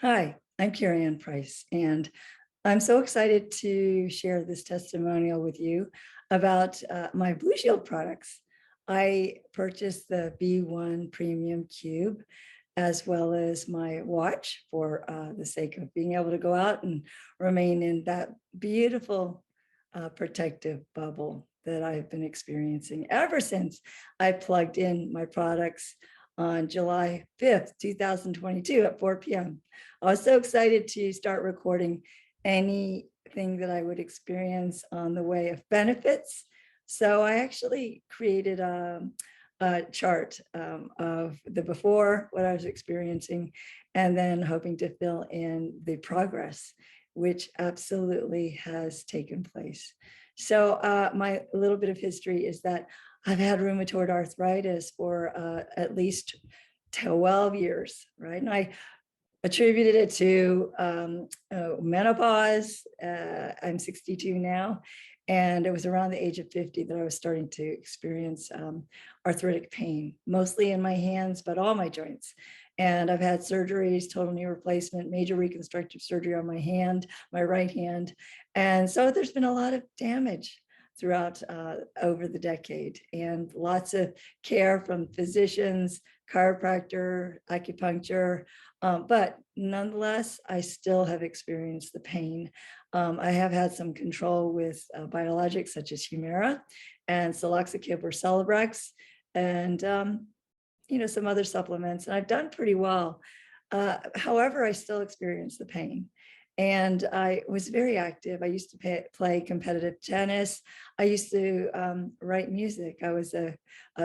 Hi, I'm Kariann Price, and I'm so excited to share this testimonial with you about my Blushield products. I purchased the B1 Premium Cube as well as my watch for the sake of being able to go out and remain in that beautiful protective bubble that I've been experiencing ever since I plugged in my products on July 5th, 2022 at 4 p.m. I was so excited to start recording anything that I would experience on the way of benefits. So I actually created a chart of the before, what I was experiencing, and then hoping to fill in the progress, which absolutely has taken place. So my little bit of history is that I've had rheumatoid arthritis for at least 12 years, right? And I attributed it to menopause. I'm 62 now, and it was around the age of 50 that I was starting to experience arthritic pain, mostly in my hands, but all my joints. And I've had surgeries, total knee replacement, major reconstructive surgery on my hand, my right hand. And so there's been a lot of damage throughout over the decade, and lots of care from physicians, chiropractor, acupuncture, but nonetheless, I still have experienced the pain. I have had some control with biologics such as Humira and Siloxicib or Celebrex, and some other supplements, and I've done pretty well. However, I still experience the pain. And I was very active. I used to play competitive tennis. I used to write music. I was a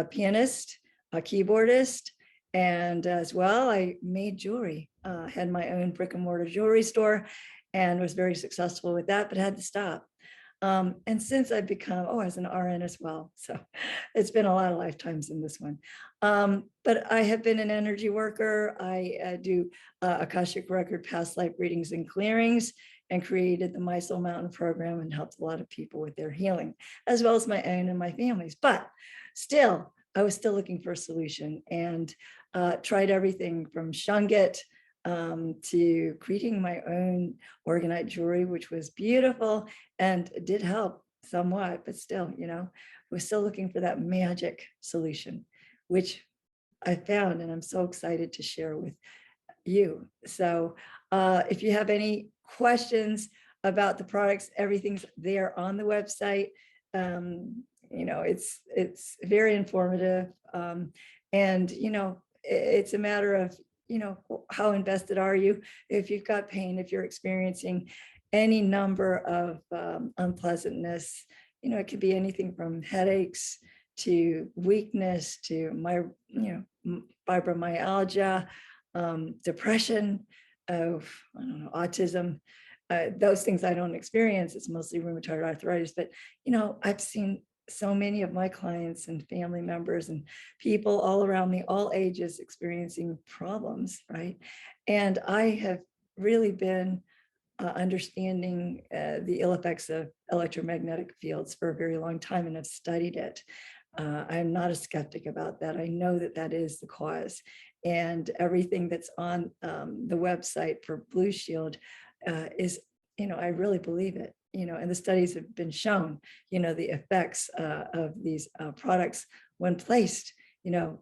pianist, a keyboardist, and as well, I made jewelry, had my own brick and mortar jewelry store and was very successful with that, but had to stop. And since I've become, as an RN as well. So it's been a lot of lifetimes in this one. But I have been an energy worker. I do Akashic Record past life readings and clearings, and created the My Soul Mountain program and helped a lot of people with their healing, as well as my own and my family's. But still, I was still looking for a solution, and tried everything from Shungit to creating my own organite jewelry, which was beautiful and did help somewhat, but still, we're still looking for that magic solution, which I found, and I'm so excited to share with you. So if you have any questions about the products, everything's there on the website. It's very informative. And it's a matter of how invested are you? If you've got pain, if you're experiencing any number of unpleasantness, it could be anything from headaches to weakness to fibromyalgia, depression, autism. Those things I don't experience. It's mostly rheumatoid arthritis, but I've seen so many of my clients and family members and people all around me, all ages, experiencing problems, right? And I have really been understanding the ill effects of electromagnetic fields for a very long time, and have studied it. I'm not a skeptic about that. I know that that is the cause, and everything that's on the website for Blushield is, I really believe it. And the studies have been shown, the effects of these products when placed,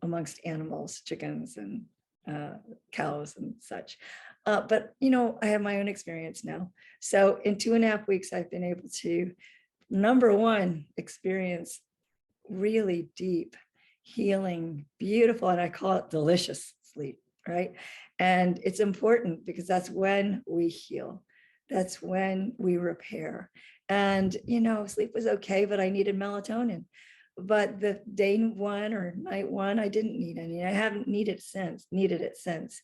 amongst animals, chickens and cows and such. But, I have my own experience now. So in 2.5 weeks, I've been able to, number one, experience really deep, healing, beautiful, and I call it delicious sleep, right? And it's important because that's when we heal. That's when we repair. And, sleep was okay, but I needed melatonin. But the day one or night one, I didn't need any. I haven't needed it since.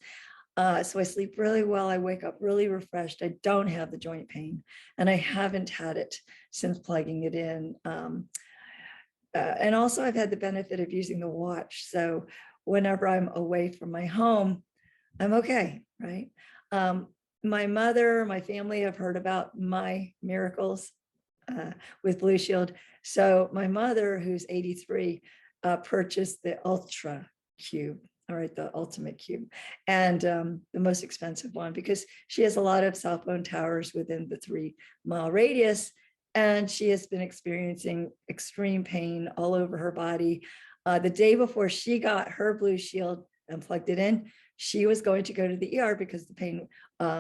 So I sleep really well. I wake up really refreshed. I don't have the joint pain, and I haven't had it since plugging it in. And also I've had the benefit of using the watch. So whenever I'm away from my home, I'm okay, right? My mother, my family have heard about my miracles with Blushield. So my mother, who's 83, purchased the Ultra Cube. all right, the ultimate cube, and the most expensive one, because she has a lot of cell phone towers within the 3-mile radius, and she has been experiencing extreme pain all over her body. The day before she got her Blushield and plugged it in, she was going to go to the ER because the pain,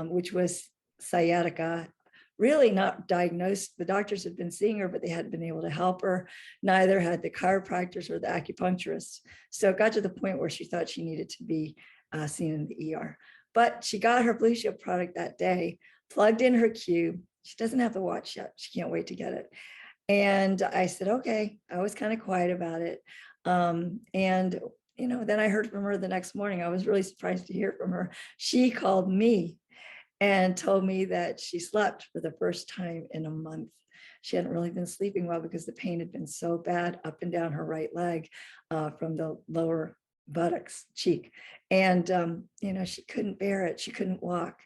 which was sciatica, really not diagnosed. The doctors had been seeing her, but they hadn't been able to help her. Neither had the chiropractors or the acupuncturists. So it got to the point where she thought she needed to be seen in the ER. But she got her Blushield product that day, plugged in her cube. She doesn't have the watch yet. She can't wait to get it. And I said, okay. I was kind of quiet about it. And then I heard from her the next morning. I was really surprised to hear from her. She called me and told me that she slept for the first time in a month. She hadn't really been sleeping well because the pain had been so bad up and down her right leg from the lower buttocks cheek. And, she couldn't bear it. She couldn't walk.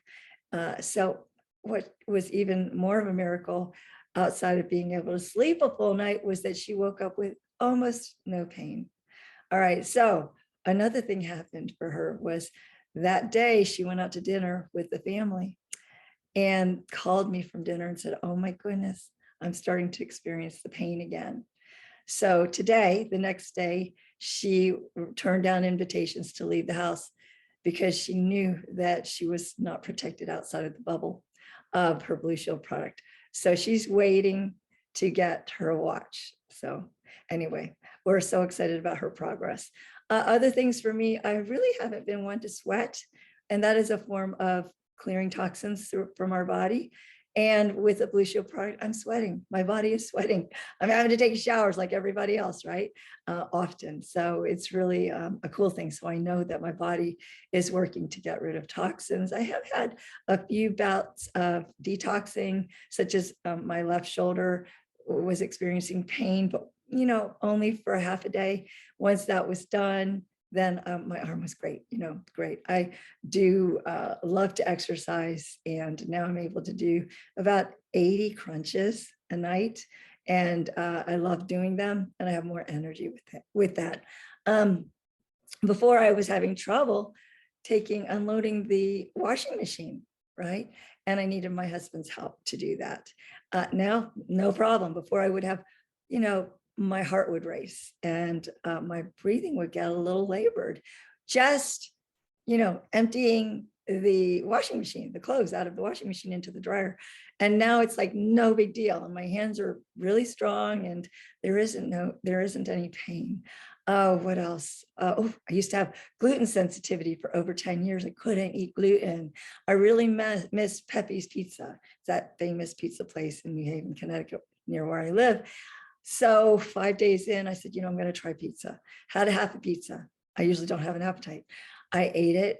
So what was even more of a miracle outside of being able to sleep a full night was that she woke up with almost no pain. All right. So another thing happened for her was that day she went out to dinner with the family and called me from dinner and said, oh my goodness, I'm starting to experience the pain again. So today, the next day, she turned down invitations to leave the house because she knew that she was not protected outside of the bubble of her Blushield product. So she's waiting to get her watch. So anyway, we're so excited about her progress. Other things for me, I really haven't been one to sweat, and that is a form of clearing toxins from our body. And with a Blushield product, I'm sweating. My body is sweating. I'm having to take showers like everybody else, right? Often. So it's really a cool thing. So I know that my body is working to get rid of toxins. I have had a few bouts of detoxing, such as my left shoulder was experiencing pain, but only for a half a day. Once that was done, then my arm was great, great. I do love to exercise, and now I'm able to do about 80 crunches a night, and I love doing them, and I have more energy with that. Before I was having trouble unloading the washing machine, right? And I needed my husband's help to do that. Now, no problem. Before I would have, my heart would race and my breathing would get a little labored, just, emptying the washing machine, the clothes out of the washing machine into the dryer. And now it's like no big deal. And my hands are really strong and there isn't any pain. Oh, what else? I used to have gluten sensitivity for over 10 years. I couldn't eat gluten. I really miss Pepe's Pizza. It's that famous pizza place in New Haven, Connecticut, near where I live. So 5 days in, I said, I'm going to try pizza. Had a half a pizza. I usually don't have an appetite. I ate it.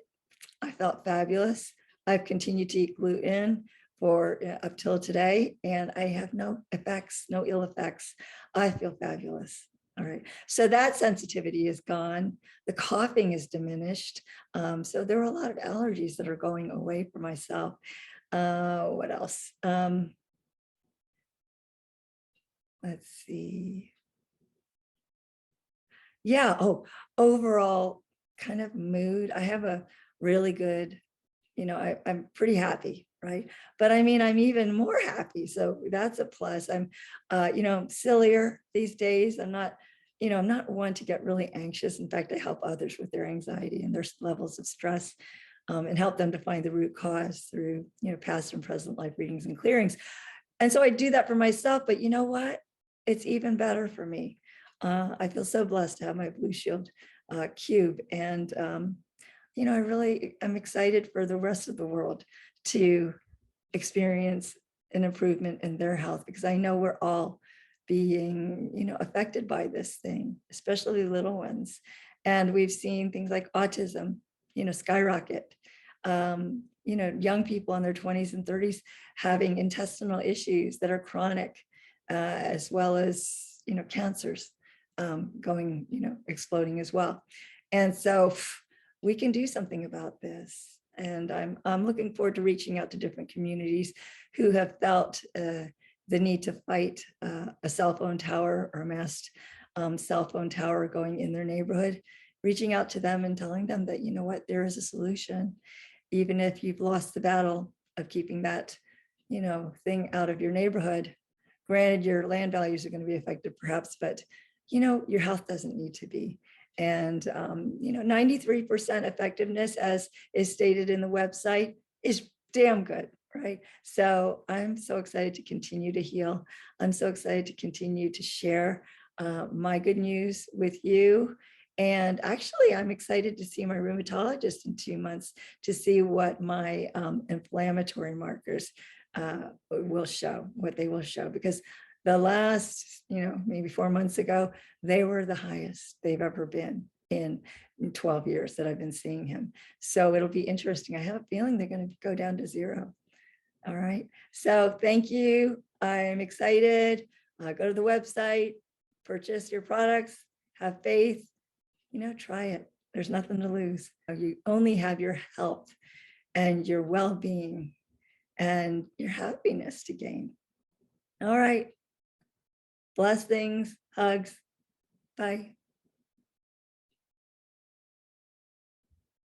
I felt fabulous. I've continued to eat gluten for up till today, and I have no effects, no ill effects. I feel fabulous. All right. So that sensitivity is gone. The coughing is diminished. So there are a lot of allergies that are going away for myself. What else? Let's see. Yeah. Oh, overall kind of mood. I have a really good, I'm pretty happy, right? But I mean, I'm even more happy. So that's a plus. I'm, sillier these days. I'm not one to get really anxious. In fact, I help others with their anxiety and their levels of stress, and help them to find the root cause through, past and present life readings and clearings. And so I do that for myself, but you know what? It's even better for me. I feel so blessed to have my Blushield cube. And, I'm excited for the rest of the world to experience an improvement in their health, because I know we're all being, affected by this thing, especially little ones. And we've seen things like autism, skyrocket. Young people in their 20s and 30s having intestinal issues that are chronic, as well as, cancers going, exploding as well. And so we can do something about this. And I'm looking forward to reaching out to different communities who have felt the need to fight a cell phone tower or a massed cell phone tower going in their neighborhood, reaching out to them and telling them that, you know what, there is a solution, even if you've lost the battle of keeping that, you know, thing out of your neighborhood. Granted, your land values are going to be affected perhaps, but, you know, your health doesn't need to be. And, you know, 93% effectiveness, as is stated in the website, is damn good, right? So I'm so excited to continue to heal. I'm so excited to continue to share my good news with you. And actually, I'm excited to see my rheumatologist in 2 months to see what my inflammatory markers will show, what they will show, because the last, you know, maybe 4 months ago, they were the highest they've ever been in 12 years that I've been seeing him. So it'll be interesting. I have a feeling they're going to go down to 0. All right. So thank you. I'm excited. Go to the website, purchase your products, have faith, you know, try it. There's nothing to lose. You only have your health and your well-being and your happiness to gain. All right. Blessings, hugs. Bye.